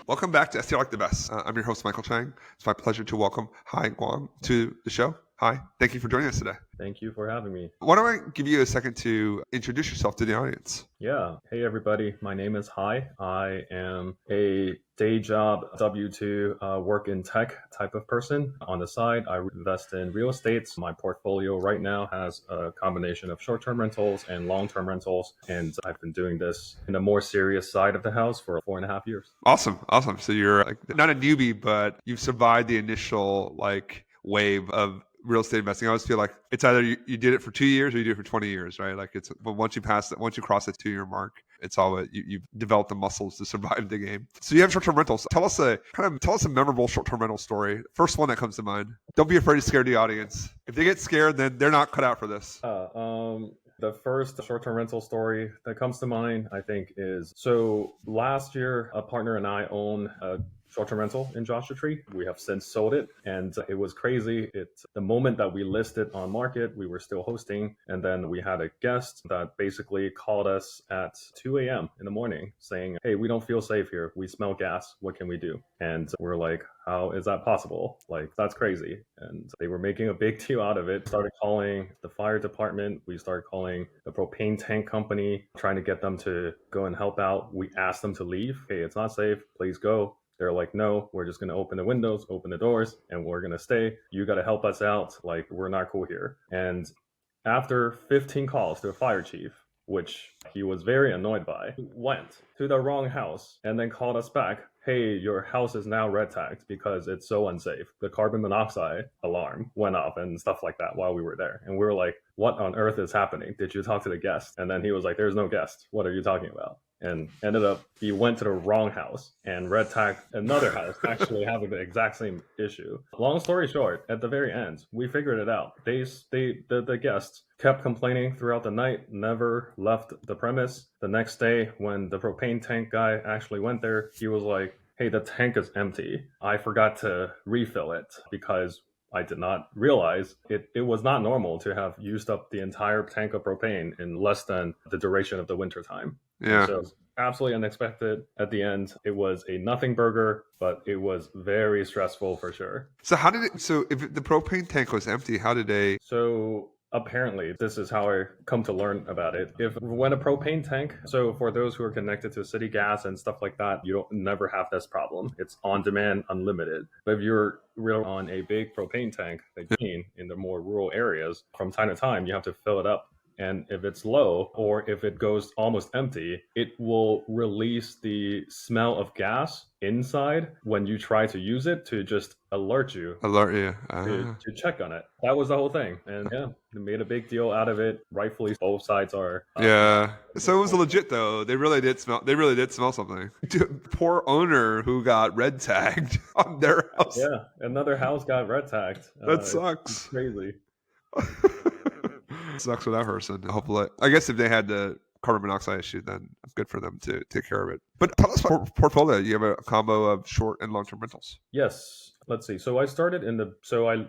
Welcome back to STR Like the Best. I'm your host, Michael Chang. It's my pleasure to welcome Guan to the show. Hi, thank you for joining us today. Thank you for having me. Why don't I give you a second to introduce yourself to the audience? Yeah. Hey, everybody. My name is Hai. I am a day job W-2 work in tech type of person. On the side, I invest in real estate. My portfolio right now has a combination of short-term rentals and long-term rentals. And I've been doing this in the more serious side of the house for 4.5 years. Awesome. So you're not a newbie, but you've survived the initial wave of real estate investing. I always feel like it's either you did it for 2 years or you did it for 20 years, right? But once you cross that 2-year mark, it's all you've developed the muscles to survive the game. So you have short-term rentals. Tell us a memorable short-term rental story. First one that comes to mind. Don't be afraid to scare the audience. If they get scared, then they're not cut out for this. The first short-term rental story that comes to mind, I think, is so last year, a partner and I own a short-term rental in Joshua Tree. We have since sold it, and it was crazy. The moment that we listed on market, we were still hosting, and then we had a guest that basically called us at 2 a.m. in the morning saying, "Hey, we don't feel safe here. We smell gas. What can we do?" And we're like, "How is that possible? That's crazy." And they were making a big deal out of it. Started calling the fire department. We started calling the propane tank company, trying to get them to go and help out. We asked them to leave. "Hey, it's not safe. Please go." They're like, "No, we're just going to open the windows, open the doors, and we're going to stay. You got to help us out. We're not cool here." And after 15 calls to a fire chief, which he was very annoyed by, went to the wrong house and then called us back. "Hey, your house is now red tagged because it's so unsafe. The carbon monoxide alarm went off," and stuff like that while we were there. And we were like, "What on earth is happening? Did you talk to the guest?" And then he was like, "There's no guest. What are you talking about?" And ended up, he went to the wrong house and red tagged another house, actually having the exact same issue. Long story short, at the very end, we figured it out. The guests kept complaining throughout the night, never left the premise. The next day, when the propane tank guy actually went there, he was like, "Hey, the tank is empty. I forgot to refill it because I did not realize it was not normal to have used up the entire tank of propane in less than the duration of the winter time." Yeah. So absolutely unexpected. At the end, it was a nothing burger, but it was very stressful for sure. So if the propane tank was empty, how did they? So apparently, this is how I come to learn about it. When a propane tank, so for those who are connected to city gas and stuff like that, you don't never have this problem. It's on demand, unlimited. But if you're on a big propane tank, in the more rural areas, from time to time, you have to fill it up. And if it's low or if it goes almost empty, it will release the smell of gas inside when you try to use it to just alert you to check on it. That was the whole thing. And yeah, they made a big deal out of it. Rightfully, both sides are. So it was legit though. They really did smell something. Poor owner who got red tagged on their house. Yeah, another house got red tagged. That sucks. It's crazy. Sucks for that person. Hopefully, I guess if they had the carbon monoxide issue, then good for them to take care of it. But tell us about portfolio. You have a combo of short and long-term rentals. Yes. Let's see. So I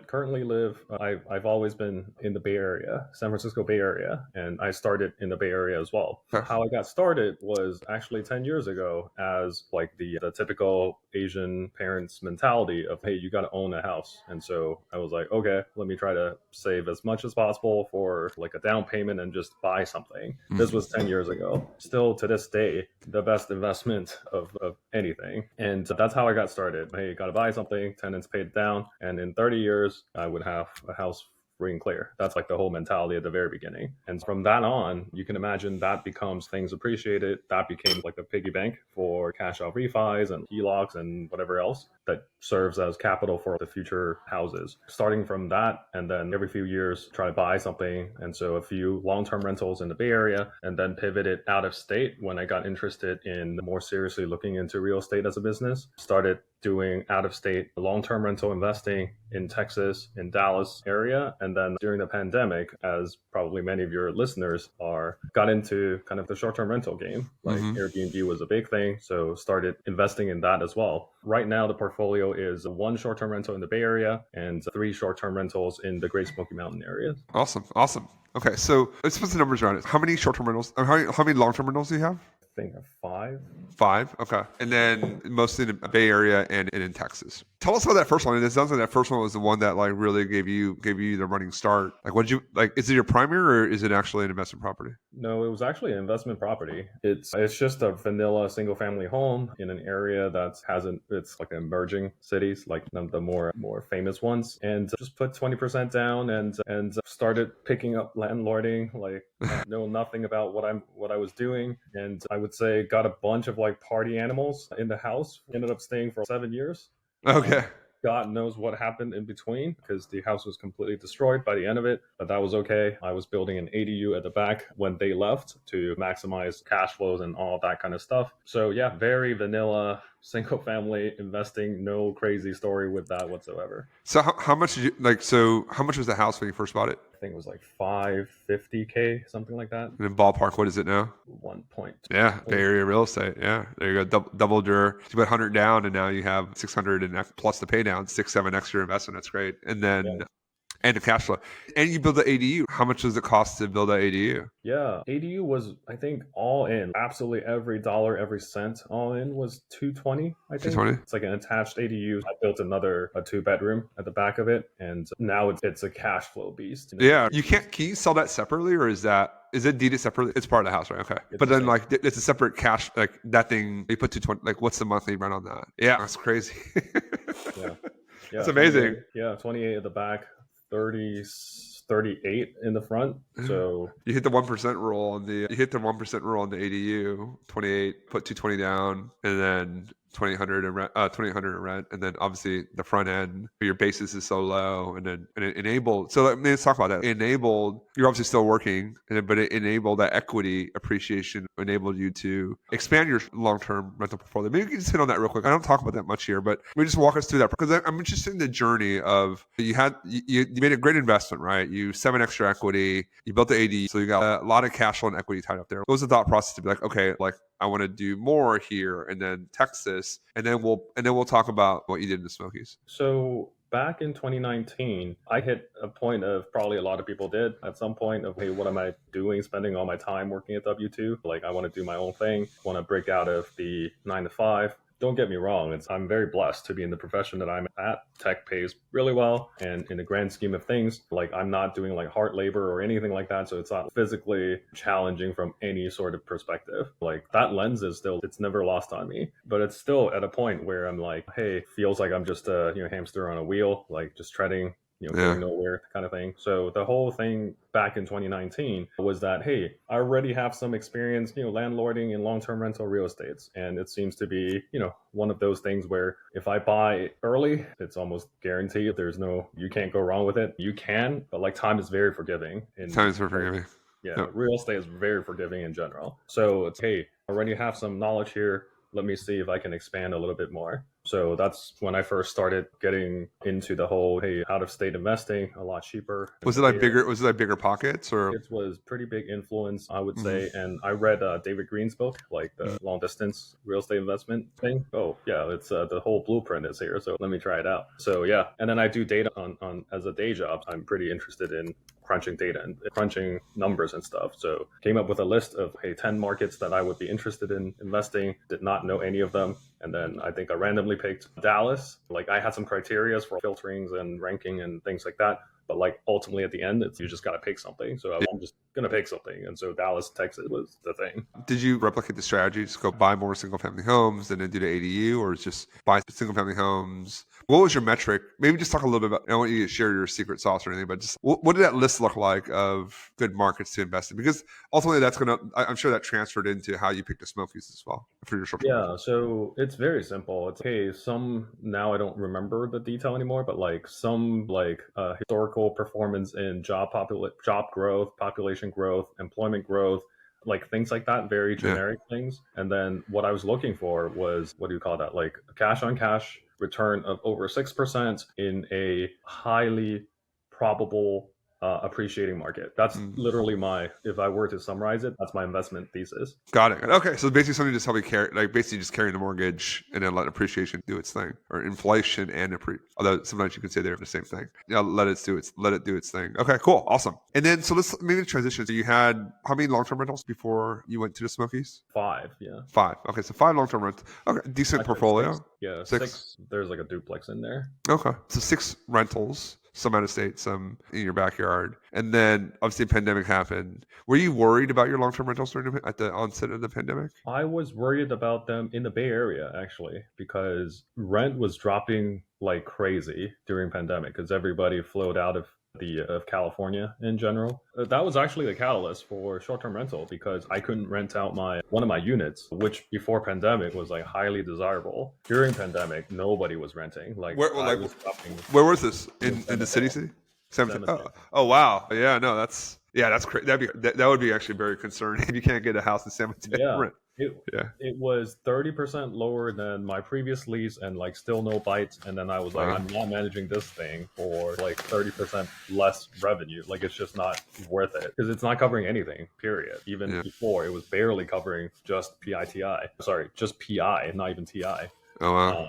currently live, I've always been in the Bay Area, San Francisco Bay Area, and I started in the Bay Area as well. Huh. How I got started was actually 10 years ago as the typical Asian parents mentality of, "Hey, you got to own a house." And so I was like, okay, let me try to save as much as possible for a down payment and just buy something. This was 10 years ago. Still to this day, the best investment of anything. And that's how I got started. Hey, you got to buy something, tenants paid down, and in 30 years I would have a house free and clear. That's the whole mentality at the very beginning. And from that on, you can imagine that becomes things appreciated. That became a piggy bank for cash out refis and HELOCs and whatever else that serves as capital for the future houses. Starting from that, and then every few years try to buy something. And so a few long-term rentals in the Bay Area, and then pivoted out of state when I got interested in more seriously looking into real estate as a business. Started doing out-of-state long-term rental investing in Texas, in Dallas area. And then during the pandemic, as probably many of your listeners got into kind of the short-term rental game. Airbnb was a big thing, so started investing in that as well. Right now, the portfolio is 1 short-term rental in the Bay Area and 3 short-term rentals in the Great Smoky Mountain area. Awesome. Okay, so let's put the numbers around it. How many short-term rentals, how many long-term rentals do you have? I think of five. 5. Okay. And then mostly in the Bay Area and in Texas. Tell us about that first one. It sounds like that first one was the one that like really gave you the running start. Like, what did you like? Is it your primary or is it actually an investment property? No, it was actually an investment property. It's just a vanilla single family home in an area that hasn't. It's like emerging cities, like the more famous ones, and just put 20% down and started picking up landlording. Like know nothing about what I was doing, and I would say got a bunch of like party animals in the house. Ended up staying for 7 years. Okay. God knows what happened in between because the house was completely destroyed by the end of it, but that was okay. I was building an ADU at the back when they left to maximize cash flows and all that kind of stuff. So yeah, very vanilla single family investing, no crazy story with that whatsoever. So how much did you like? So how much was the house when you first bought it? I think it was like 550K, something like that. And in ballpark, what is it now? 1 point. Yeah, Bay Area real estate. Yeah, there you go. Doubled your. You put 100 down, and now you have 600 and plus the pay down, 6-7 extra investment. That's great. And then Yeah. and the cash flow. And you build the ADU. How much does it cost to build that ADU? Yeah, ADU was, I think, all in. Absolutely every dollar, every cent, all in was 220. I think 220. it's like an attached ADU. I built a 2-bedroom at the back of it, and now it's a cash flow beast. Yeah, you can't. Can you sell that separately, or is it deeded separately? It's part of the house, right? Okay, but then like it's a separate cash. Like that thing, you put 220. Like, what's the monthly rent on that? Yeah, that's crazy. Yeah, That's amazing. 28 at the back, 30, 38 in the front. So you hit the 1% rule on the 1% rule on the ADU. 28, put 220 down, and then 2,800 in rent, 2,800 in rent, and then obviously the front end, your basis is so low, and it enabled. So let's talk about that. It enabled. You're obviously still working, but it enabled that equity appreciation. Enabled you to expand your long-term rental portfolio. Maybe you can just hit on that real quick. I don't talk about that much here, but maybe just walk us through that because I'm interested in the journey of you made a great investment, right? You 7 extra equity, you built the AD, so you got a lot of cash flow and equity tied up there. What was the thought process to be like, okay, like I want to do more here, and then Texas, and then we'll talk about what you did in the Smokies. So back in 2019, I hit a point of probably a lot of people did at some point of, hey, what am I doing? Spending all my time working at W2. Like I want to do my own thing. Want to break out of the 9 to 5. Don't get me wrong. I'm very blessed to be in the profession that I'm at. Tech pays really well. And in the grand scheme of things, like I'm not doing like hard labor or anything like that. So it's not physically challenging from any sort of perspective. Like that lens is still, it's never lost on me, but it's still at a point where I'm like, hey, feels like I'm just a hamster on a wheel, like just treading going nowhere kind of thing. So the whole thing back in 2019 was that, hey, I already have some experience, landlording in long-term rental real estates. And it seems to be, one of those things where if I buy early, it's almost guaranteed. You can't go wrong with it. You can, but like time is very forgiving. Time is very forgiving. Yeah, Yep. Real estate is very forgiving in general. So it's, hey, I already have some knowledge here. Let me see if I can expand a little bit more. So that's when I first started getting into the whole, hey, out of state investing, a lot cheaper. Was it like bigger pockets, or? It was pretty big influence, I would say. And I read David Green's book, like the long distance real estate investment thing. Oh yeah, it's the whole blueprint is here. So let me try it out. So yeah, and then I do data on as a day job. I'm pretty interested in crunching data and crunching numbers and stuff. So came up with a list of 10 markets that I would be interested in investing. Did not know any of them. And then I think I randomly picked Dallas. Like I had some criteria for filterings and ranking and things like that. But like ultimately at the end, you just got to pick something. So I'm just going to pick something. And so Dallas, Texas was the thing. Did you replicate the strategy? Just go buy more single family homes and then do the ADU, or just buy single family homes? What was your metric? Maybe just talk a little bit about, I don't want you to share your secret sauce or anything, but just what did that list look like of good markets to invest in? Because ultimately I'm sure that transferred into how you pick the Smokies as well for your short term. Yeah, so it's very simple. It's some, now I don't remember the detail anymore, but like some historical performance in job growth, population growth, employment growth, like things like that, very generic things. And then what I was looking for was, what do you call that? Like a cash on cash return of over 6% in a highly probable appreciating market. That's literally if I were to summarize it, that's my investment thesis. Got it. Okay, so basically something just help you carry, like basically just carrying the mortgage and then let appreciation do its thing, or inflation and although sometimes you could say they're the same thing. Yeah, let it do its thing. Okay, cool, awesome. And then so let's maybe transition. So you had how many long-term rentals before you went to the Smokies? 5, yeah. 5. Okay, so 5 long-term rentals. Okay, decent portfolio. 6. Yeah, 6. 6. There's like a duplex in there. Okay, so 6 rentals. Some out of state, some in your backyard. And then obviously the pandemic happened. Were you worried about your long-term rentals at the onset of the pandemic? I was worried about them in the Bay Area, actually, because rent was dropping like crazy during pandemic because everybody flowed out of California in general. That was actually the catalyst for short-term rental because I couldn't rent out one of my units, which before pandemic was like highly desirable. During pandemic, nobody was renting. Where was this in the city? Oh wow, yeah, no, that's crazy. That would be actually very concerning if you can't get a house in San Mateo. Yeah. It was 30% lower than my previous lease and like still no bites. And then I was like, I'm not managing this thing for like 30% less revenue. Like it's just not worth it because it's not covering anything, period. Even before it was barely covering just just PI, not even TI. Oh wow.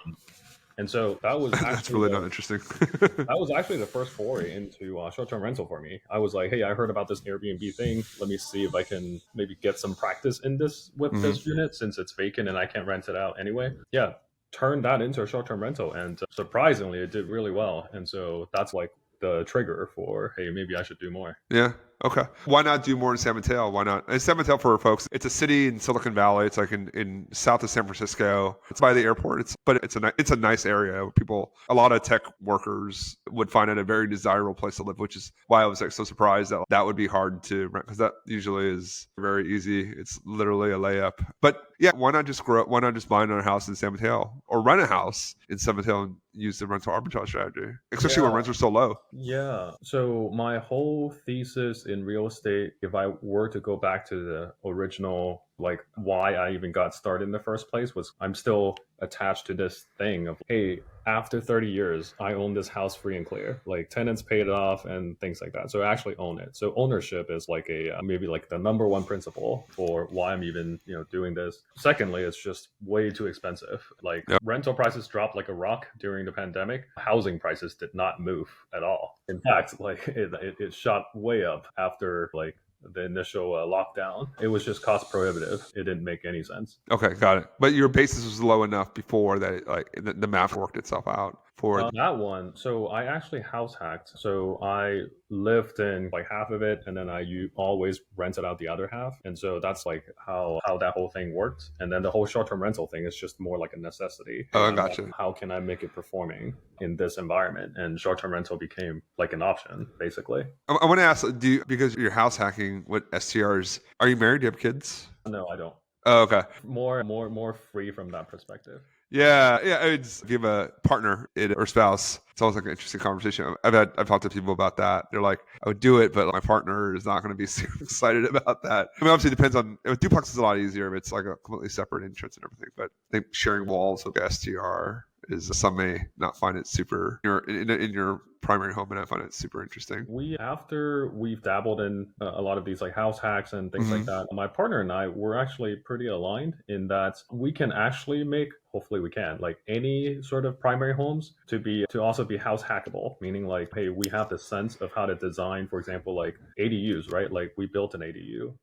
And so that was actually that's really not interesting. That was actually the first foray into short-term rental for me. I was like, hey, I heard about this Airbnb thing. Let me see if I can maybe get some practice in this with this unit since it's vacant and I can't rent it out anyway. Yeah, turned that into a short-term rental. And surprisingly, it did really well. And so that's like the trigger for, hey, maybe I should do more. Yeah. Okay. Why not do more in San Mateo? Why not? And San Mateo, for folks, it's a city in Silicon Valley. It's like in south of San Francisco. It's by the airport. It's a nice area where a lot of tech workers would find it a very desirable place to live, which is why I was like so surprised that would be hard to rent because that usually is very easy. It's literally a layup. But yeah, why not just why not just buy another house in San Mateo or rent a house in San Mateo and use the rental arbitrage strategy, especially when rents are so low? Yeah. So my whole thesis in real estate, if I were to go back to the original, like why I even got started in the first place, was I'm still attached to this thing of, hey, after 30 years, I own this house free and clear, like tenants paid it off and things like that. So I actually own it. So ownership is like maybe like the number one principle for why I'm even, doing this. Secondly, it's just way too expensive. Like rental prices dropped like a rock during the pandemic. Housing prices did not move at all. In fact, like it shot way up after like the initial lockdown. It was just cost prohibitive. It didn't make any sense. Okay, got it. But your basis was low enough before that the math worked itself out for that one. So I actually house hacked. So I lived in like half of it and then I always rented out the other half. And so that's like how that whole thing worked. And then the whole short-term rental thing is just more like a necessity. Oh, I gotcha. Like, how can I make it performing in this environment? And short-term rental became like an option, basically. I want to ask, because you're house hacking with STRs, are you married? Do you have kids? No, I don't. Oh, okay. More free from that perspective. Yeah. If you have a partner or spouse, it's always like an interesting conversation. I've talked to people about that. They're like, I would do it, but my partner is not going to be super excited about that. I mean, obviously it depends on, with duplex is a lot easier. It's like a completely separate entrance and everything. But I think sharing walls with STR is, some may not find it super in your primary home, and I find it super interesting. After we've dabbled in a lot of these like house hacks and things like that, my partner and I were actually pretty aligned in that we can actually make, hopefully we can, like any sort of primary homes to also be house hackable, meaning like, hey, we have the sense of how to design, for example, like ADUs, right? Like we built an ADU.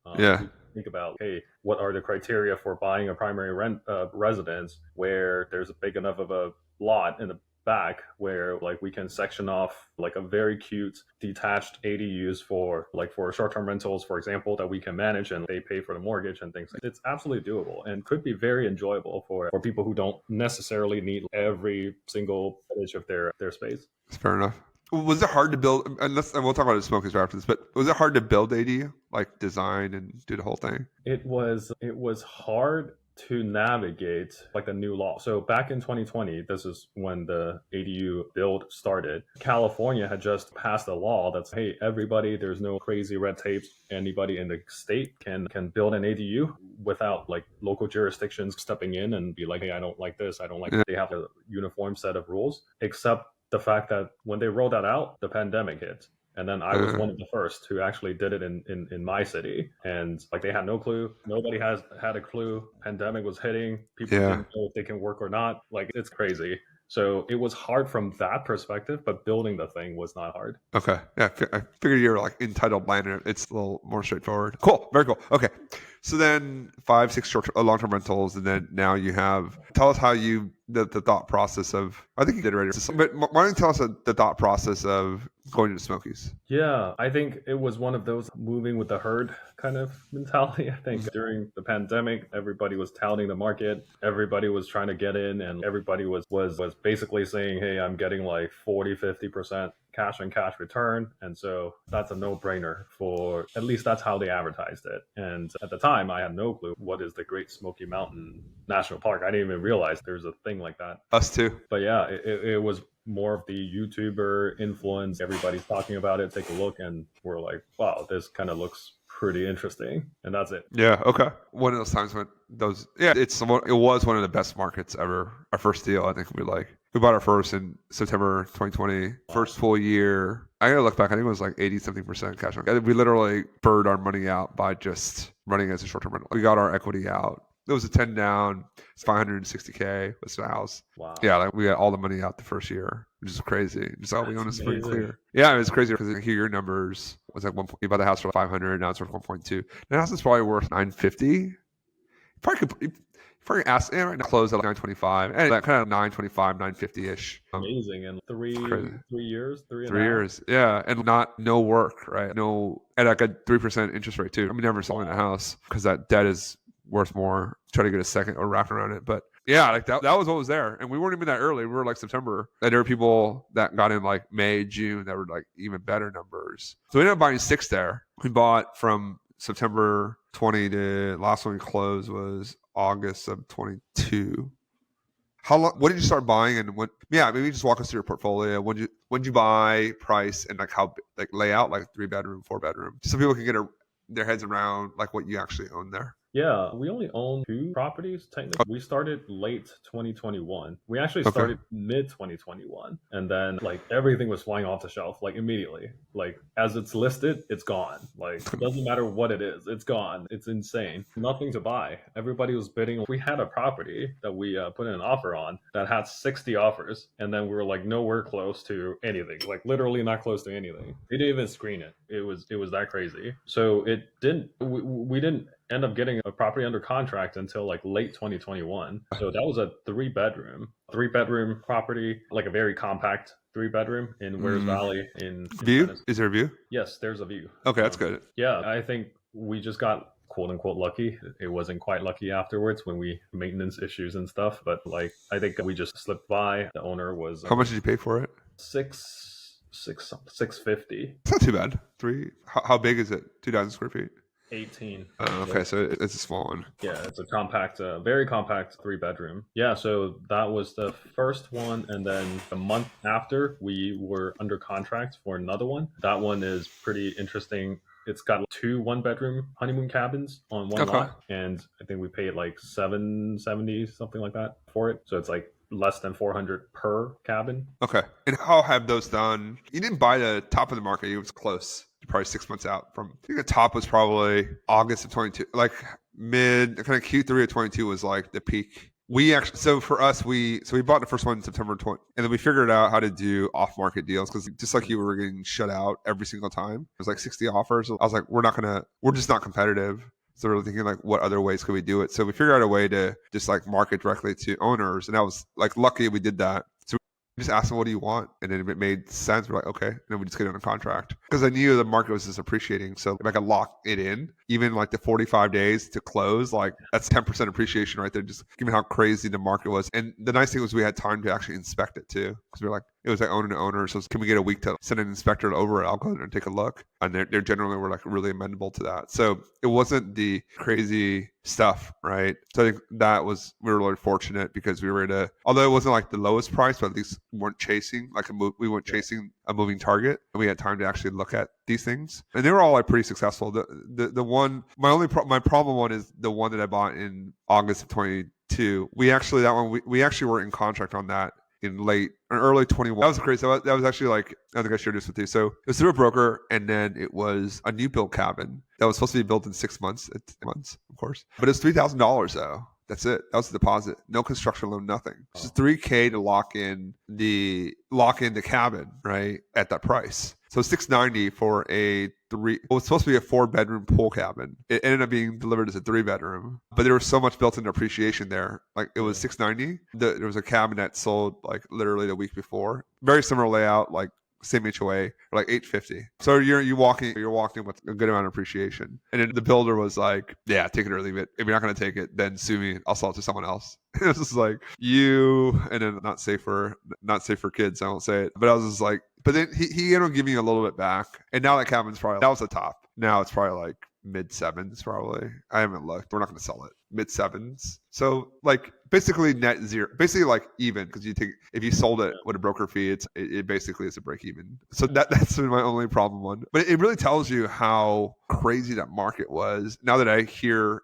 Think about, hey, what are the criteria for buying a primary residence where there's a big enough of a lot in the back where like we can section off like a very cute detached ADUs for short-term rentals, for example, that we can manage and they pay for the mortgage and things. It's absolutely doable and could be very enjoyable for people who don't necessarily need every single inch of their space. Fair enough. Was it hard to build, and we'll talk about the Smokies after this, but was it hard to build ADU, like design and do the whole thing? It was hard to navigate like the new law. So back in 2020, this is when the ADU build started. California had just passed a law that's, hey, everybody, there's no crazy red tapes. Anybody in the state can build an ADU without like local jurisdictions stepping in and be like, hey, I don't like this. I don't like that. They have a uniform set of rules, except the fact that when they rolled that out, the pandemic hit. And then I was one of the first who actually did it in my city. And like they had no clue. Nobody has had a clue. Pandemic was hitting. People Yeah. didn't know if they can work or not. Like it's crazy. So it was hard from that perspective, but building the thing was not hard. Okay. Yeah. I figured you're like entitled land. It's a little more straightforward. Cool. Very cool. Okay. So then 5, 6 long-term rentals, and then now you have. Tell us how you the thought process of. I think you did already. But why don't you tell us the thought process of going to the Smokies? Yeah, I think it was one of those moving with the herd kind of mentality. I think during the pandemic, everybody was touting the market. Everybody was trying to get in, and everybody was basically saying, hey, I'm getting like 40-50% cash on cash return. And so that's a no-brainer for, at least that's how they advertised it. And at the time, I had no clue what is the Great Smoky Mountain National Park. I didn't even realize there's a thing like that. Us too. But yeah, it was more of the YouTuber influence. Everybody's talking about it. Take a look, and we're like, wow, this kind of looks pretty interesting. And that's it. Yeah. Okay. One of those times when those, yeah, it was one of the best markets ever. Our first deal, I think we bought our first in September 2020. First full year. I gotta look back. I think it was like 80-something% cash on. We literally burned our money out by just running as a short-term rental. We got our equity out. It was a 10 down. It's $560K was the house. Wow. Yeah, like we got all the money out the first year, which is crazy. Just all we own is pretty amazing. clear. Yeah, it was crazy because I hear your numbers. It was like you bought the house for 500. Now it's worth 1.2. The house is probably worth 950. Probably ask right now close at like 925 and that kind of 925, 950-ish. Amazing. And three years, three years. Yeah. And no work, right? No, at like a 3% interest rate too. I'm never selling a house because that debt is worth more. Try to get a second or wrap around it. But yeah, like that was what was there. And we weren't even that early. We were like September. And there were people that got in like May, June that were like even better numbers. So we ended up buying 6 there. We bought from September 20 to last one we closed was August of 22. How long? When did you start buying, and when? Yeah, maybe just walk us through your portfolio. When did you buy, price, and like how like layout, like 3-bedroom, 4-bedroom, just so people can get their heads around like what you actually own there. Yeah, we only own 2 properties technically. We started late 2021. We actually started mid 2021, and then like everything was flying off the shelf like immediately. Like as it's listed, it's gone. Like it doesn't matter what it is, it's gone. It's insane. Nothing to buy. Everybody was bidding. We had a property that we put in an offer on that had 60 offers, and then we were like nowhere close to anything. Like literally not close to anything. They didn't even screen it. It was that crazy. So it didn't. We didn't end up getting a property under contract until like late 2021. So that was a 3-bedroom property, like a very compact 3-bedroom in Wears Valley in View. Tennessee. Is there a view? Yes, there's a view. Okay, that's good. Yeah, I think we just got quote unquote lucky. It wasn't quite lucky afterwards when we maintenance issues and stuff, but like I think we just slipped by. The owner was How much did you pay for it? $650. It's not too bad. 3. How big is it? 2,000 square feet. 18. Okay, so it's a small one. Yeah, it's a compact, very compact 3-bedroom. Yeah, so that was the first one, and then a month after we were under contract for another one. That one is pretty interesting. It's got 2 1-bedroom honeymoon cabins on one lot, and I think we paid like $770 something like that for it. So it's like less than $400 per cabin. Okay, and how have those done? You didn't buy the top of the market; it was close. Probably 6 months out from. I think the top was probably August of 22, like mid kind of Q3 of 22 was like the peak. We actually, so for us, we bought the first one in September 20, and then we figured out how to do off-market deals because just like you were getting shut out every single time. It was like 60 offers. I was like, we're just not competitive. So we're thinking like, what other ways could we do it? So we figured out a way to just like market directly to owners, and I was like lucky we did that. Just asked them, what do you want? And then if it made sense, we're like, okay. And then we just get it on contract. Because I knew the market was just appreciating. So if I could lock it in, even like the 45 days to close, like that's 10% appreciation right there. Just given how crazy the market was. And the nice thing was we had time to actually inspect it too. Because we were like, it was like owner to owner. So can we get a week to send an inspector over it? I'll go there and take a look. And they're generally were like really amenable to that. So it wasn't the crazy stuff, right? So I think we were really fortunate because we were although it wasn't like the lowest price, but at least we weren't chasing we weren't chasing a moving target, and we had time to actually look at these things, and they were all like pretty successful. The one my problem one is the one that I bought in August of 22. We actually were in contract on that in late or early 21. That was crazy. That was actually like, I think I shared this with you. So it was through a broker, and then it was a new build cabin that was supposed to be built in 6 months. It's months, of course. But it's $3,000 though. That's it. That was the deposit. No construction loan, nothing. It's just $3K to lock in the cabin, right? At that price. So $690 for it was supposed to be a 4-bedroom pool cabin. It ended up being delivered as a 3-bedroom, but there was so much built-in appreciation there. Like it was $690. There was a cabin that sold like literally the week before. Very similar layout, like same HOA, for like $850. So you're walking with a good amount of appreciation. And then the builder was like, yeah, take it or leave it. If you're not going to take it, then sue me. I'll sell it to someone else. It was just like and then not safe for kids. I won't say it, but I was just like, but then he ended up giving me a little bit back. And now that cabin's that was the top. Now it's probably like mid sevens, probably. I haven't looked. We're not going to sell it. Mid sevens. So like basically net zero, basically like even, because if you sold it with a broker fee, it basically is a break even. So that's been my only problem one. But it really tells you how crazy that market was. Now that I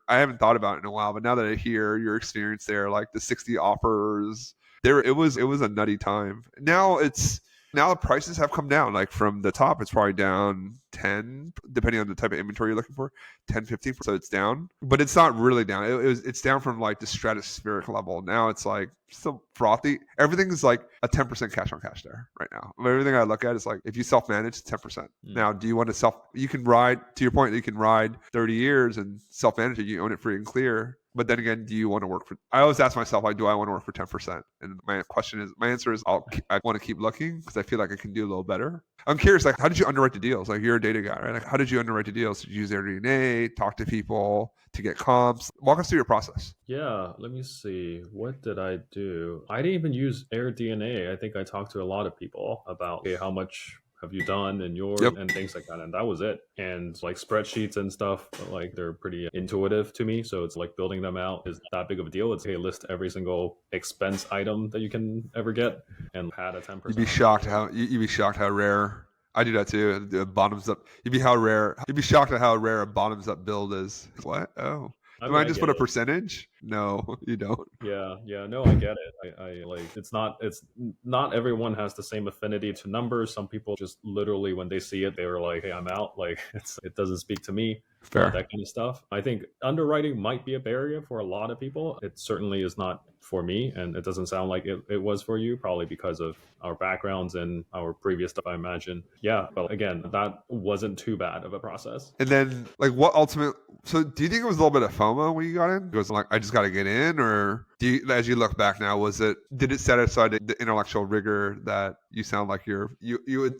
haven't thought about it in a while, but now that I hear your experience there, like the 60 offers there, it was a nutty time. Now the prices have come down. Like from the top, it's probably down 10, depending on the type of inventory you're looking for, 10, 15. So it's down, but it's not really down. It's down from like the stratospheric level. Now it's like still frothy. Everything is like a 10% cash on cash there right now. Everything I look at is like, if you self-manage, 10%. Now, do you want to you can ride, to your point, you can ride 30 years and self-manage it. You own it free and clear. But then again, do you want to work I always ask myself, like, do I want to work for 10%? And my answer is, I want to keep looking because I feel like I can do a little better. I'm curious, like, how did you underwrite the deals? Like, you're a data guy, right? Like, how did you underwrite the deals? Did you use AirDNA, talk to people to get comps? Walk us through your process. Yeah, let me see. What did I do? I didn't even use AirDNA. I think I talked to a lot of people about, okay, how much have you done and and things like that, and that was it. And like spreadsheets and stuff, like they're pretty intuitive to me, so it's like building them out is not that big of a deal. It's, hey, list every single expense item that you can ever get and add a 10%. You'd be shocked how rare. I do that too. The bottoms up. You'd be shocked at how rare a bottoms up build is. What? Oh. Do I just put a percentage? No, you don't. Yeah, no, I get it. I like, it's not everyone has the same affinity to numbers. Some people just literally, when they see it, they were like, hey, I'm out. Like it doesn't speak to me. Fair. That kind of stuff. I think underwriting might be a barrier for a lot of people. It certainly is not for me, and it doesn't sound like it was for you, probably because of our backgrounds and our previous stuff, I imagine. Yeah, but again, that wasn't too bad of a process. And then like so do you think it was a little bit of FOMO when you got in? It was like, I just got to get in, or as you look back now, did it set aside the intellectual rigor that you sound like you would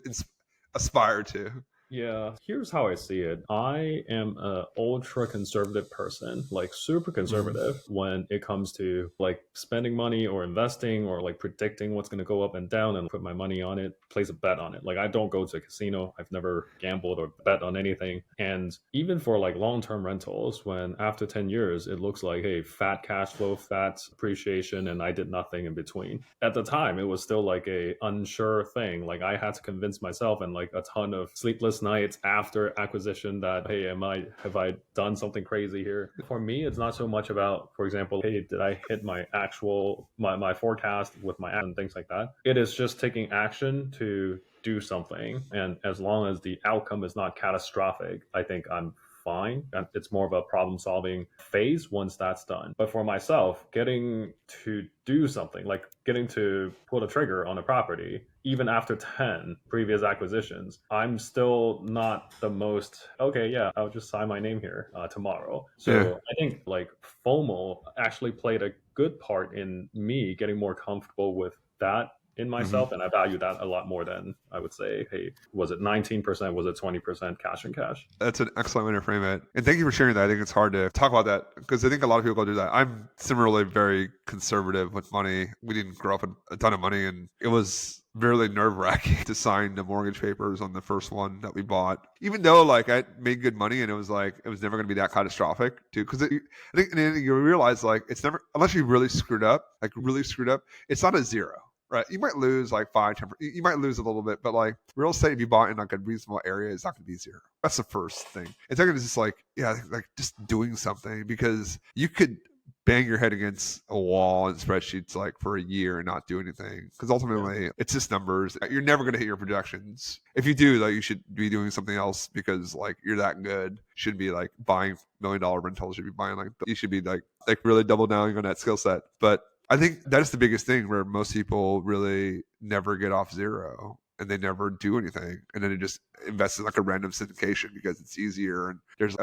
aspire to? Yeah, here's how I see it. I am a ultra conservative person, like super conservative when it comes to like spending money or investing or like predicting what's going to go up and down and put my money on it, place a bet on it. Like I don't go to a casino. I've never gambled or bet on anything. And even for like long-term rentals, when after 10 years, it looks like, hey, fat cash flow, fat appreciation, and I did nothing in between. At the time, it was still like a unsure thing. Like I had to convince myself and like a ton of sleepless nights after acquisition that, hey, have I done something crazy here? For me, it's not so much about, for example, hey, did I hit my my forecast with my app and things like that. It is just taking action to do something, and as long as the outcome is not catastrophic, I think I'm fine. It's more of a problem solving phase once that's done. But for myself, getting to do something, like getting to pull a trigger on a property, even after 10 previous acquisitions, I'm still not the most, okay, yeah, I'll just sign my name here tomorrow. So yeah. I think like FOMO actually played a good part in me getting more comfortable with that in myself, and I value that a lot more than I would say, hey, was it 19%, was it 20% cash and cash? That's an excellent way to frame it. And thank you for sharing that. I think it's hard to talk about that because I think a lot of people go do that. I'm similarly very conservative with money. We didn't grow up with a ton of money, and it was really nerve-wracking to sign the mortgage papers on the first one that we bought, even though like I made good money, and it was never going to be that catastrophic too. Because I think and then you realize like it's never, unless you really screwed up, it's not a zero. Right, you might lose like 5-10%. You might lose a little bit, but like real estate, if you bought in like a reasonable area, it's not going to be zero. That's the first thing. It's not going to just like just doing something, because you could bang your head against a wall in spreadsheets like for a year and not do anything, because ultimately it's just numbers. You're never going to hit your projections. If you do, like, you should be doing something else, because like you're that good. You shouldn't be like buying $1 million rentals. You should be buying you should be like really double down on that skill set. But I think that's the biggest thing, where most people really never get off zero and they never do anything, and then they just invest in like a random syndication because it's easier, and there's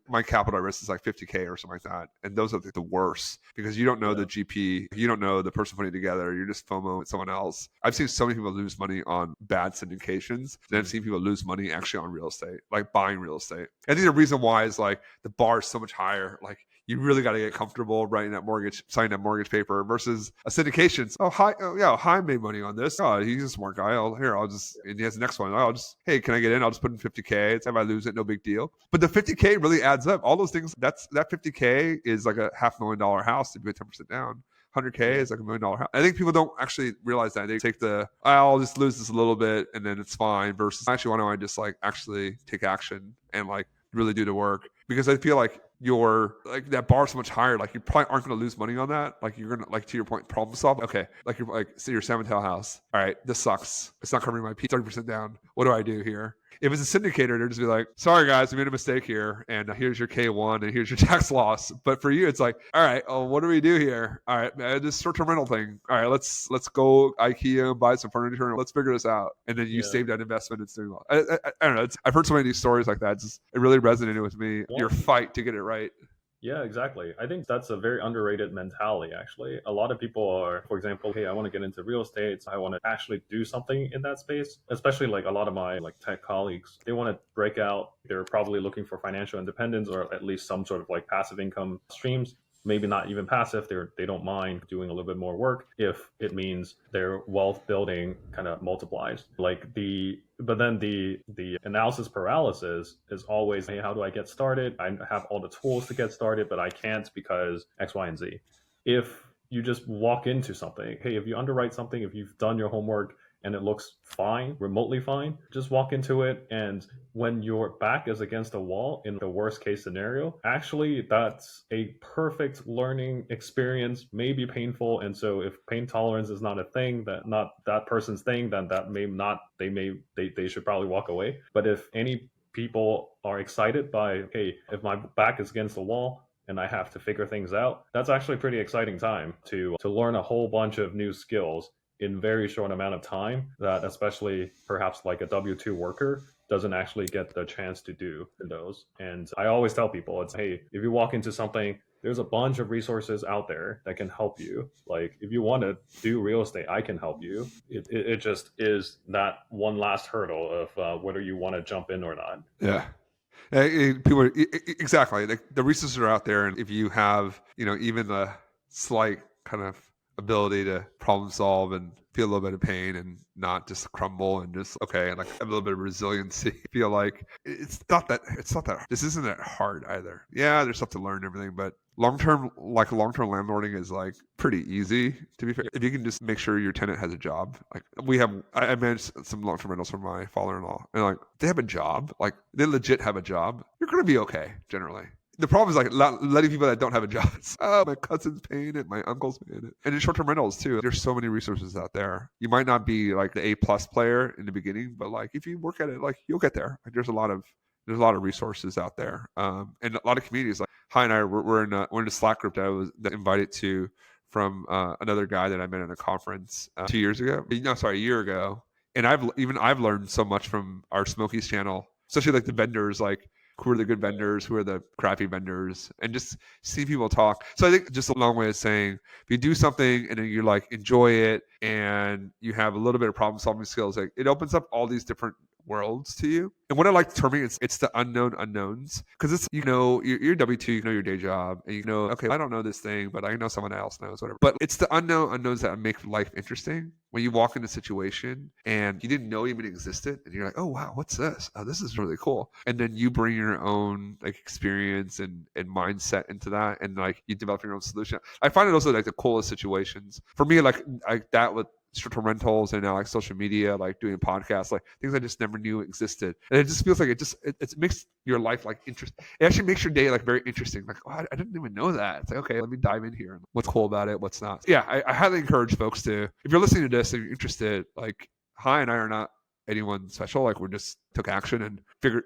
my capital risk is like 50K or something like that, and those are the worst, because you don't know the GP, you don't know the person putting it together, you're just FOMO with someone else. I've seen so many people lose money on bad syndications, and I've seen people lose money actually on real estate, like buying real estate. I think the reason why is like the bar is so much higher. Like, you really got to get comfortable signing that mortgage paper, versus a syndication. Hi made money on this. Oh, he's a smart guy. And he has the next one. Hey, can I get in? I'll just put in 50K. If I lose it, no big deal. But the 50K really adds up. All those things, that 50K is like a $500,000 house if you put 10% down. 100K is like $1 million house. I think people don't actually realize that. They take I'll just lose this a little bit and then it's fine, versus actually, why don't I just like actually take action and like really do the work? Because I feel like you're like, that bar so much higher. Like, you probably aren't going to lose money on that. Like, you're going to, like, to your point, problem solve. Okay. Like, you're like, say your Salmon Tail house. All right, this sucks. It's not covering my P, 30% down. What do I do here? If it's a syndicator, they'll just be like, sorry guys, we made a mistake here, and here's your K1 and here's your tax loss. But for you, it's like, all right, what do we do here? All right, this short-term rental thing. All right, let's go IKEA and buy some furniture and let's figure this out. And then you save that investment. It's doing well. I don't know. I've heard so many of these stories like that. It really resonated with me. Your fight to get it right. Yeah, exactly. I think that's a very underrated mentality, actually. A lot of people are, for example, hey, I want to get into real estate. So I want to actually do something in that space, especially like a lot of my like tech colleagues. They want to break out. They're probably looking for financial independence, or at least some sort of like passive income streams. Maybe not even passive. They don't mind doing a little bit more work if it means their wealth building kind of multiplies. But then the analysis paralysis is always, hey, how do I get started? I have all the tools to get started, but I can't because X, Y, and Z. If you just walk into something, hey, if you underwrite something, if you've done your homework and it looks fine, remotely fine, just walk into it. And when your back is against a wall in the worst case scenario, actually that's a perfect learning experience, may be painful. And so if pain tolerance is not a thing, not that person's thing, then they should probably walk away. But if any people are excited by, hey, if my back is against the wall and I have to figure things out, that's actually a pretty exciting time to learn a whole bunch of new skills in very short amount of time, that especially perhaps like a W-2 worker doesn't actually get the chance to do those. And I always tell people, it's, hey, if you walk into something, there's a bunch of resources out there that can help you. Like, if you want to do real estate, I can help you. It just is that one last hurdle of whether you want to jump in or not. Yeah. People exactly. The resources are out there, and if you have, even a slight kind of ability to problem solve and feel a little bit of pain and not just crumble and just and like a little bit of resiliency, feel like it's not that this isn't that hard either. Yeah, there's stuff to learn and everything, but long-term landlording is like pretty easy, to be fair, if you can just make sure your tenant has a job. Like, I managed some long-term rentals for my father-in-law, and like, they have a job, like they legit have a job, you're gonna be okay generally. The problem is like letting people that don't have a job. It's, my cousin's paying it, my uncle's paying it. And in short-term rentals too, there's so many resources out there. You might not be like the A+ player in the beginning, but like if you work at it, like you'll get there. Like there's a lot of resources out there, and a lot of communities. Like Hi and I, we're in a Slack group that I was invited to from another guy that I met at a conference 2 years ago. No, sorry, a year ago. And I've learned so much from our Smokies channel, especially like the vendors, like who are the good vendors, who are the crappy vendors, and just see people talk. So I think just a long way of saying, if you do something and then you like enjoy it and you have a little bit of problem solving skills, like it opens up all these different worlds to you. And what I like terming it's the unknown unknowns, because it's, you're W-2, your day job, and okay, I don't know this thing, but I know someone else knows, whatever. But it's the unknown unknowns that make life interesting. When you walk into a situation and you didn't know even existed, and you're like, oh wow, what's this? Oh, this is really cool. And then you bring your own like experience and mindset into that, and like you develop your own solution. I find it also like the coolest situations for me, like that with short-term rentals and now like social media, like doing podcasts, like things I just never knew existed. And it just feels like it makes your life like interesting. It actually makes your day like very interesting. Like, oh, I didn't even know that. It's like, okay, let me dive in here. What's cool about it? What's not? Yeah, I highly encourage folks to, if you're listening to this and you're interested, like Hi and I are not anyone special. Like we just took action and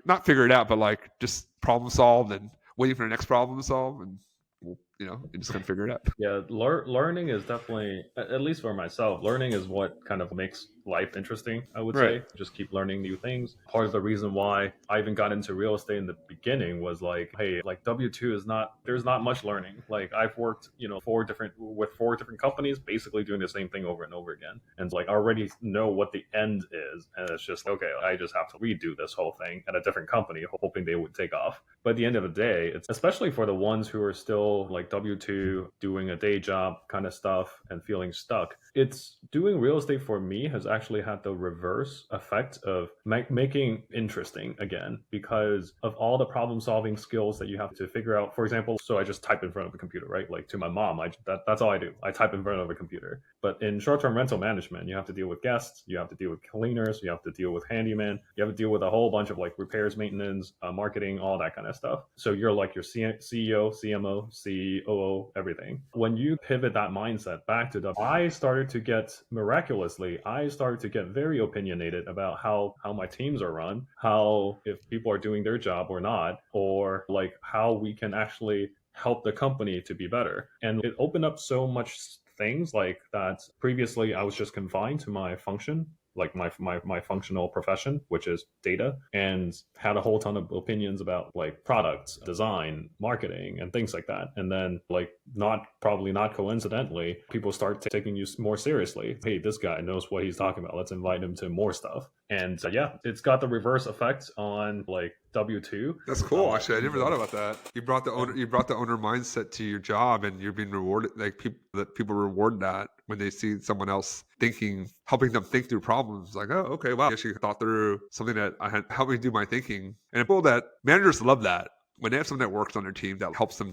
not figure it out, but like just problem solved and waiting for the next problem to solve, and we'll, you just kind of figure it out. Yeah, learning is definitely, at least for myself, learning is what kind of makes life interesting, I would Right. say. Just keep learning new things. Part of the reason why I even got into real estate in the beginning was like, hey, like W2 there's not much learning. Like I've worked, with four different companies, basically doing the same thing over and over again. And like I already know what the end is. And it's just, okay, I just have to redo this whole thing at a different company, hoping they would take off. But at the end of the day, it's especially for the ones who are still like W2, doing a day job kind of stuff and feeling stuck. It's doing real estate for me has actually had the reverse effect of making interesting again, because of all the problem solving skills that you have to figure out. For example, so I just type in front of a computer, right? Like to my mom, that's all I do. I type in front of a computer. But in short-term rental management, you have to deal with guests, you have to deal with cleaners, you have to deal with handyman, you have to deal with a whole bunch of like repairs, maintenance, marketing, all that kind of stuff. So you're like your CEO, CMO, COO, everything. When you pivot that mindset back to I started to get very opinionated about how my teams are run, how if people are doing their job or not, or like how we can actually help the company to be better. And it opened up so much things like that. Previously, I was just confined to my function, like my functional profession, which is data, and had a whole ton of opinions about like products, design, marketing, and things like that. And then probably not coincidentally, people start taking you more seriously. Hey, this guy knows what he's talking about. Let's invite him to more stuff. And yeah, it's got the reverse effect on like W2. That's cool. Actually, I never thought about that. You brought the owner mindset to your job, and you're being rewarded. Like people reward that when they see someone else helping them think through problems. Like, oh, okay, wow, I actually thought through something that I had helped me do my thinking. And people that managers love that when they have someone that works on their team that helps them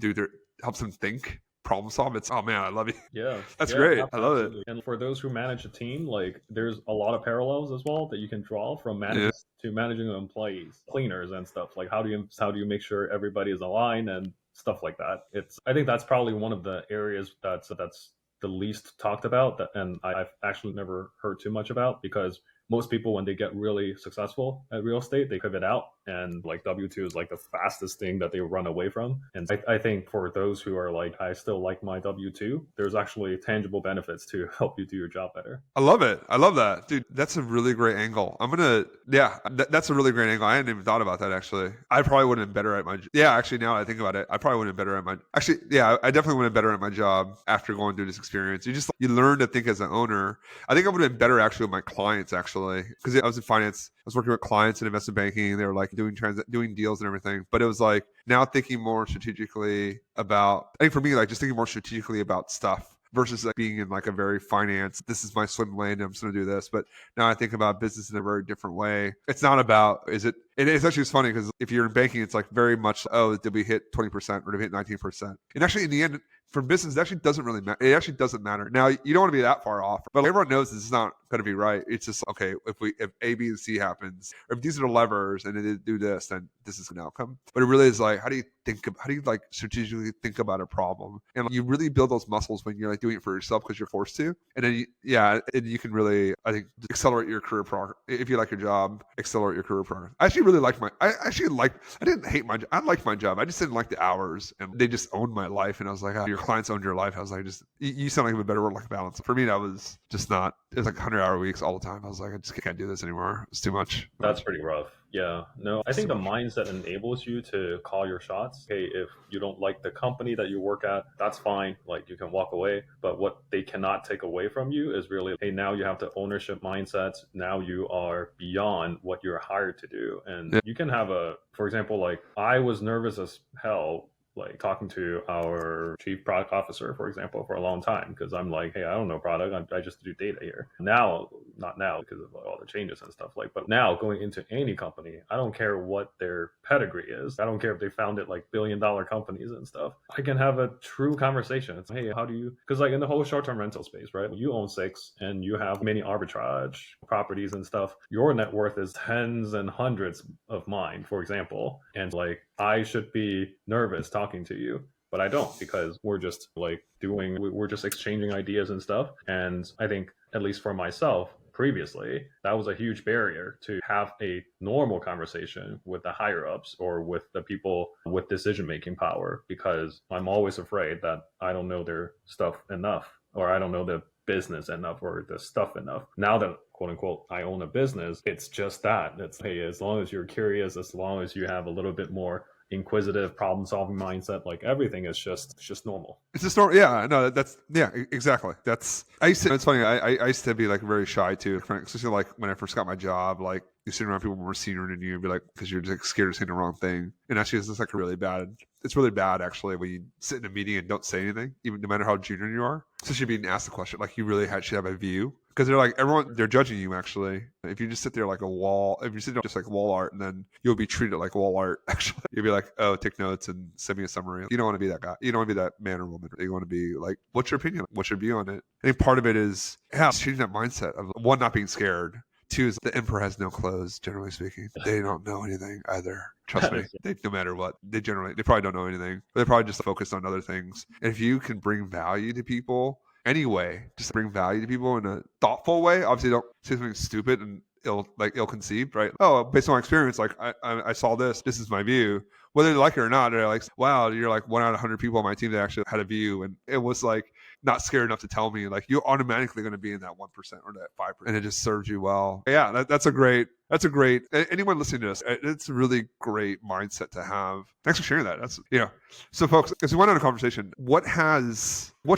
think, problem solve. It's, oh man, I love you. Yeah, That's great. I love it. And for those who manage a team, like there's a lot of parallels as well that you can draw from managing employees, cleaners, and stuff. Like how do you make sure everybody is aligned and stuff like that. I think that's probably one of the areas that's the least talked about, and I've actually never heard too much about, because most people, when they get really successful at real estate, they pivot out, and like W2 is like the fastest thing that they run away from. And I think for those who are like, I still like my W2, there's actually tangible benefits to help you do your job better. I love it. I love that. Dude, that's a really great angle. That's a really great angle. I hadn't even thought about that, actually. I probably would have been better at my, actually, now I think about it, I probably would have been better at I definitely would have been better at my job after going through this experience. You learn to think as an owner. I think I would have been better actually with my clients, actually, because I was in finance. I was working with clients in investment banking. They were like doing deals and everything. But it was like now thinking more strategically about, I think for me, like just thinking more strategically about stuff versus like being in like a very finance, this is my swim lane, I'm just going to do this. But now I think about business in a very different way. It's not about, it's actually funny because if you're in banking, it's like very much, oh, did we hit 20% or did we hit 19%? And actually in the end, for business, it actually doesn't really matter. It actually doesn't matter. Now, you don't want to be that far off, but everyone knows this is not going to be right. It's just, okay, if A, B, and C happens, or if these are the levers and they do this, then this is an outcome. But it really is like, how do you like strategically think about a problem? And you really build those muscles when you're like doing it for yourself because you're forced to. And then, and you can really, I think, accelerate your career progress. If you like your job, accelerate your career progress. I actually really I didn't hate my job. I liked my job. I just didn't like the hours, and they just owned my life. And I was like, your clients owned your life. I was like, you sound like a better work-life balance. For me, that was just not, it was like 100-hour weeks all the time. I was like, I just can't do this anymore. It's too much. That's pretty rough. Yeah, no, I think the mindset enables you to call your shots. Hey, if you don't like the company that you work at, that's fine. Like you can walk away. But what they cannot take away from you is really, hey, now you have the ownership mindset. Now you are beyond what you're hired to do. And you can have for example, like I was nervous as hell, like talking to our chief product officer, for example, for a long time, because I'm like, hey, I don't know product. I just do data here. Now, not now because of all the changes and stuff but now going into any company, I don't care what their pedigree is. I don't care if they founded like billion-dollar companies and stuff. I can have a true conversation. It's, hey, how do you, because like in the whole short-term rental space, right? You own 6 and you have many arbitrage properties and stuff. Your net worth is tens and hundreds of mine, for example. And like, I should be nervous talking to you, but I don't, because we're just like we're just exchanging ideas and stuff. And I think, at least for myself, previously, that was a huge barrier to have a normal conversation with the higher ups or with the people with decision making power, because I'm always afraid that I don't know their stuff enough, or I don't know the business enough or the stuff enough. Now that, quote unquote, I own a business, it's just that. It's, hey, as long as you're curious, as long as you have a little bit more inquisitive problem solving mindset, like everything is just normal. It's just normal. Yeah, no, that's, yeah, exactly. That's, it's funny. I used to be like very shy too, especially like when I first got my job, like you sit around people more senior than you and be like, because you're just like scared of saying the wrong thing. And actually it's just like it's really bad actually when you sit in a meeting and don't say anything, even no matter how junior you are, especially being asked the question, like you really should have a view. Because they're like, they're judging you actually. If you just sit there like a wall, if you sit there just like wall art, and then you'll be treated like wall art actually. You'll be like, oh, take notes and send me a summary. You don't want to be that guy. You don't want to be that man or woman. You want to be like, what's your opinion? What's your view on it? I think part of it is, changing that mindset of, one, not being scared. 2 is the emperor has no clothes, generally speaking. They don't know anything either. Trust me. No matter what, they probably don't know anything. They're probably just focused on other things. And if you can bring value to people, anyway, just bring value to people in a thoughtful way. Obviously, don't say something stupid and ill-conceived, right? Oh, based on my experience, like I saw this. This is my view. Whether they like it or not, they're like, wow, you're like 1 out of 100 people on my team that actually had a view, and it was like not scared enough to tell me. Like you're automatically going to be in that 1% or that 5%, and it just serves you well. Yeah, that's a great. Anyone listening to this, it's a really great mindset to have. Thanks for sharing that. That's So, folks, as we went on a conversation, what's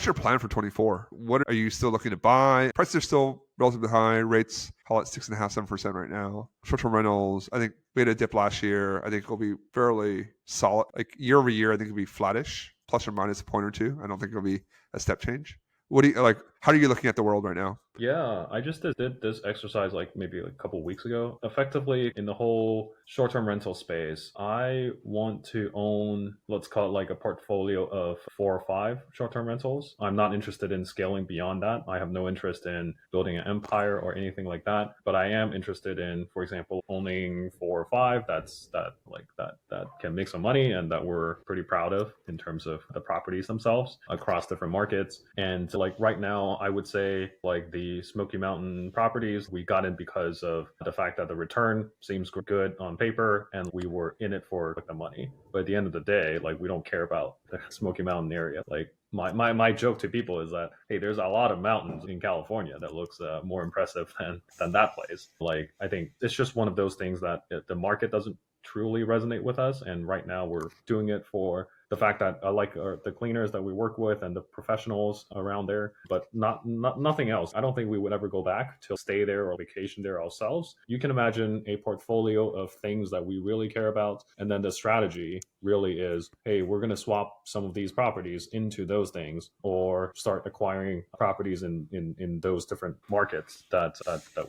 your plan for 24? What are you still looking to buy? Prices are still relatively high. Rates, call it 6.5%, 7% right now. Short-term rentals, I think we had a dip last year. I think it'll be fairly solid. Like year over year, I think it'll be flattish, plus or minus a point or two. I don't think it'll be a step change. What do you like? How are you looking at the world right now? Yeah, I just did this exercise like maybe a couple weeks ago. Effectively, in the whole short-term rental space, I want to own, let's call it like a portfolio of 4 or 5 short-term rentals. I'm not interested in scaling beyond that. I have no interest in building an empire or anything like that. But I am interested in, for example, owning 4 or 5 that can make some money and that we're pretty proud of in terms of the properties themselves across different markets. And like right now, I would say like the Smoky Mountain properties, we got in because of the fact that the return seems good on paper and we were in it for like the money. But at the end of the day, like we don't care about the Smoky Mountain area. Like my joke to people is that, hey, there's a lot of mountains in California that looks more impressive than that place. Like I think it's just one of those things that the market doesn't truly resonate with us. And right now we're doing it for the fact that I like the cleaners that we work with and the professionals around there, but nothing else. I don't think we would ever go back to stay there or vacation there ourselves. You can imagine a portfolio of things that we really care about. And then the strategy really is, hey, we're going to swap some of these properties into those things or start acquiring properties in those different markets that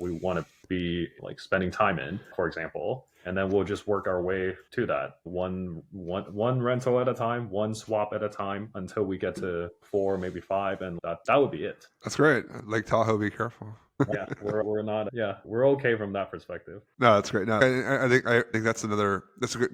we want to be like spending time in, for example. And then we'll just work our way to that one rental at a time, one swap at a time until we get to 4, maybe 5. And that would be it. That's great. Lake Tahoe, be careful. Yeah, we're not. Yeah, we're okay from that perspective. No, that's great. No, I think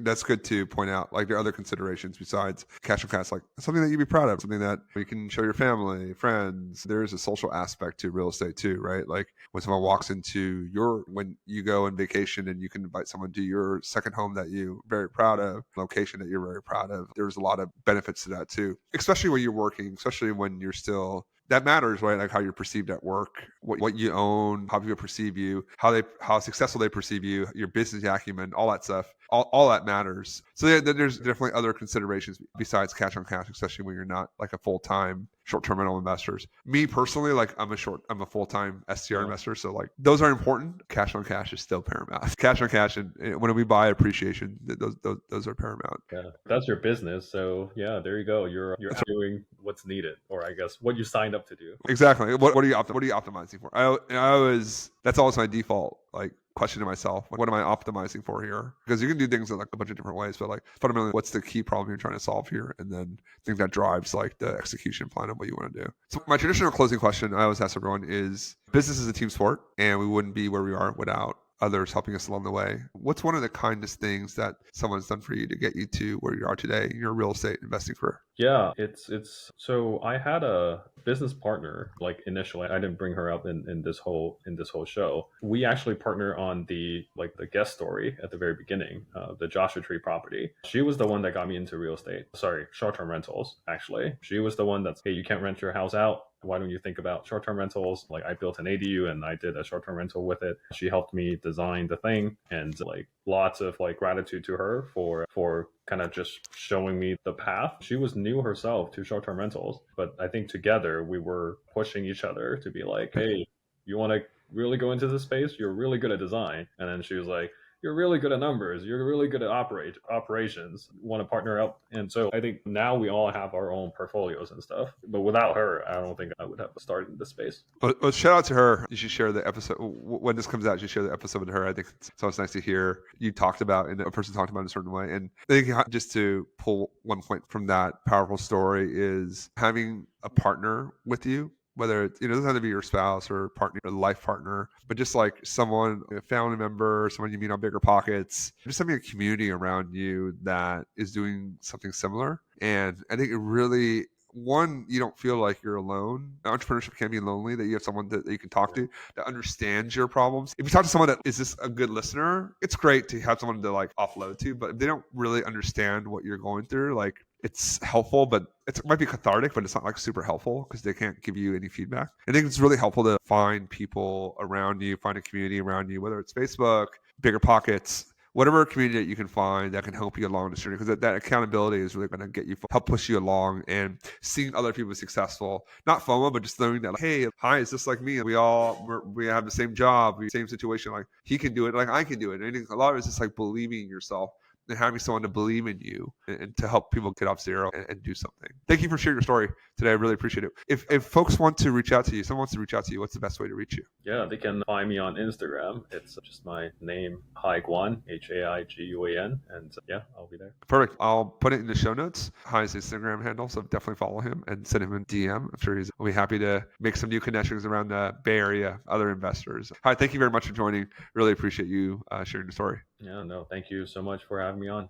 that's good to point out. Like there are other considerations besides cash on cash, like something that you'd be proud of, something that you can show your family, friends. There is a social aspect to real estate too, right? Like when someone walks into when you go on vacation and you can invite someone to your second home that you're very proud of, location that you're very proud of. There's a lot of benefits to that too, especially when you're working, especially when you're still. That matters, right? Like how you're perceived at work, what you own, how people perceive you, how successful they perceive you, your business acumen, all that stuff. All that matters. So there's definitely other considerations besides cash on cash, especially when you're not like a full-time short-term rental investors. Me personally, like I'm a full-time STR investor. So like those are important. Cash on cash is still paramount. Cash on cash, and when we buy appreciation, those are paramount. Yeah, that's your business. So yeah, there you go. You're doing what's needed, or I guess what you signed up to do. Exactly. What are you optimizing for? I always That's always my default like question to myself. What am I optimizing for here? Because you can do things in like a bunch of different ways, but like fundamentally, what's the key problem you're trying to solve here? And then I think that drives like the execution plan of what you want to do. So my traditional closing question I always ask everyone is, business is a team sport, and we wouldn't be where we are without others helping us along the way. What's one of the kindest things that someone's done for you to get you to where you are today in your real estate investing career? Yeah, it's so I had a business partner like initially. I didn't bring her up in this whole show. We actually partner on the guest story at the very beginning, the Joshua Tree property. She was the one that got me into real estate. Sorry, short-term rentals, actually. She was the one that's, hey, you can't rent your house out. Why don't you think about short-term rentals? Like, I built an ADU and I did a short-term rental with it. She helped me design the thing, and like lots of like gratitude to her for kind of just showing me the path. She was new herself to short-term rentals, but I think together we were pushing each other to be like, hey, you want to really go into this space? You're really good at design. And then she was like, you're really good at numbers. You're really good at operations. Want to partner up? And so I think now we all have our own portfolios and stuff. But without her, I don't think I would have started in this space. Well, shout out to her. You should share the episode when this comes out. You should share the episode with her. I think it's always nice to hear you talked about and a person talked about in a certain way. And I think just to pull one point from that powerful story is having a partner with you. Whether it doesn't have to be your spouse or partner, or life partner, but just like someone, a family member, someone you meet on Bigger Pockets, just having a community around you that is doing something similar. And I think it really, one, you don't feel like you're alone. Entrepreneurship can be lonely, that you have someone that you can talk to that understands your problems. If you talk to someone that is just a good listener, it's great to have someone to like offload to, but if they don't really understand what you're going through, like it's helpful, but it might be cathartic, but it's not like super helpful because they can't give you any feedback. I think it's really helpful to find people around you, find a community around you, whether it's Facebook, Bigger Pockets, whatever community that you can find that can help you along the journey, because that accountability is really going to get you, help push you along, and seeing other people successful, not FOMO, but just knowing that, like, hey, hi, it's just like me. We have the same job, same situation. Like he can do it, like I can do it. And I think a lot of it's just like believing in yourself and having someone to believe in you and to help people get off zero and do something. Thank you for sharing your story today. I really appreciate it. If folks want to reach out to you, someone wants to reach out to you, what's the best way to reach you? Yeah, they can find me on Instagram. It's just my name, Hai Guan, Haiguan. And yeah, I'll be there. Perfect. I'll put it in the show notes. Hai's Instagram handle, so definitely follow him and send him a DM. I'm sure he'll be happy to make some new connections around the Bay Area, other investors. Hai, thank you very much for joining. Really appreciate you sharing the story. Yeah, no, thank you so much for having me on.